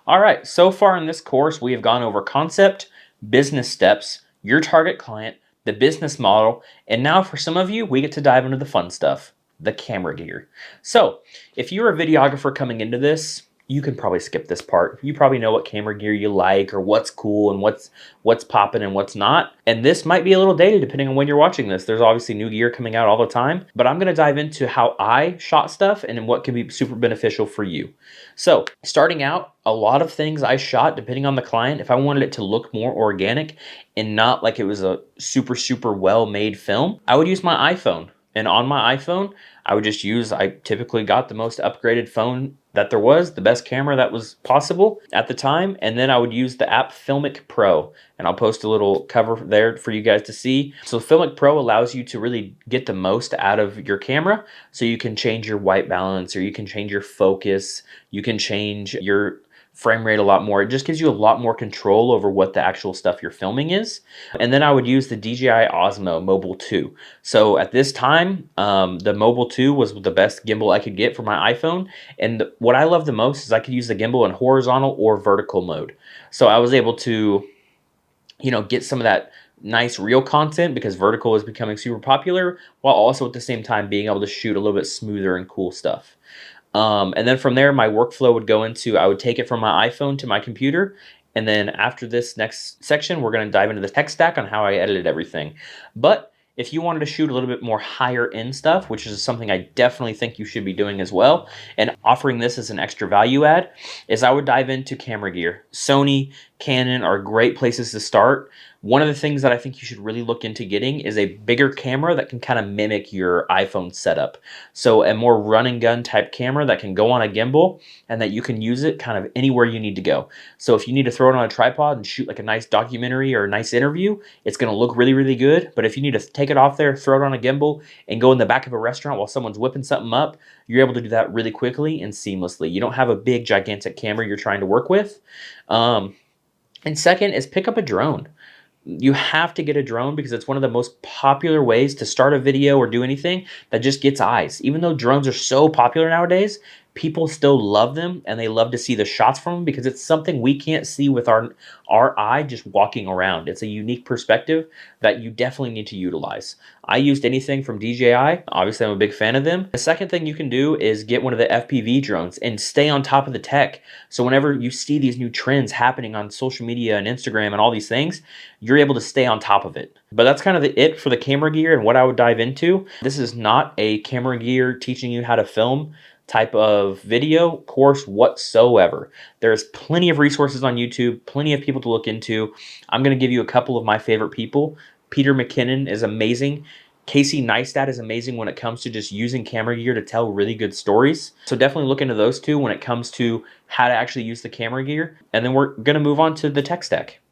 All right, so far in this course, we have gone over concept, business steps, your target client, the business model, and now for some of you, we get to dive into the fun stuff, the camera gear. So, if you're a videographer coming into this, you can probably skip this part. You probably know what camera gear you like or what's cool and what's popping and what's not. And this might be a little dated depending on when you're watching this. There's obviously new gear coming out all the time, but I'm going to dive into how I shot stuff and what can be super beneficial for you. So, starting out, a lot of things I shot, depending on the client, if I wanted it to look more organic and not like it was a super well-made film, I would use my iPhone. And on my iPhone, I typically got the most upgraded phone that there was, the best camera that was possible at the time. And then I would use the app Filmic Pro. And I'll post a little cover there for you guys to see. So Filmic Pro allows you to really get the most out of your camera. So you can change your white balance, or you can change your focus. You can change your frame rate a lot more. It just gives you a lot more control over what the actual stuff you're filming is. And then I would use the DJI Osmo Mobile 2. So at this time, the Mobile 2 was the best gimbal I could get for my iPhone. And what I love the most is I could use the gimbal in horizontal or vertical mode. So I was able to, get some of that nice real content because vertical is becoming super popular, while also at the same time being able to shoot a little bit smoother and cool stuff. And then from there, my workflow would go into, I would take it from my iPhone to my computer. And then after this next section, we're going to dive into the tech stack on how I edited everything. But if you wanted to shoot a little bit more higher end stuff, which is something I definitely think you should be doing as well, and offering this as an extra value add, is I would dive into camera gear. Sony, Canon are great places to start. One of the things that I think you should really look into getting is a bigger camera that can kind of mimic your iPhone setup. So a more run and gun type camera that can go on a gimbal and that you can use it kind of anywhere you need to go. So if you need to throw it on a tripod and shoot like a nice documentary or a nice interview, it's going to look really good. But if you need to take it off there, throw it on a gimbal, and go in the back of a restaurant while someone's whipping something up, you're able to do that really quickly and seamlessly. You don't have a big, gigantic camera you're trying to work with. And second is pick up a drone. You have to get a drone because it's one of the most popular ways to start a video or do anything that just gets eyes. Even though drones are so popular nowadays, people still love them and they love to see the shots from them because it's something we can't see with our eye just walking around. It's a unique perspective that you definitely need to utilize. I used anything from DJI. Obviously, I'm a big fan of them. The second thing you can do is get one of the FPV drones and stay on top of the tech. So whenever you see these new trends happening on social media and Instagram and all these things, you're able to stay on top of it. But that's kind of it for the camera gear and what I would dive into. This is not a camera gear teaching you how to film type of video course whatsoever. There's plenty of resources on YouTube, plenty of people to look into. I'm going to give you a couple of my favorite people. Peter McKinnon is amazing. Casey Neistat is amazing when it comes to just using camera gear to tell really good stories. So definitely look into those two when it comes to how to actually use the camera gear. And then we're going to move on to the tech stack.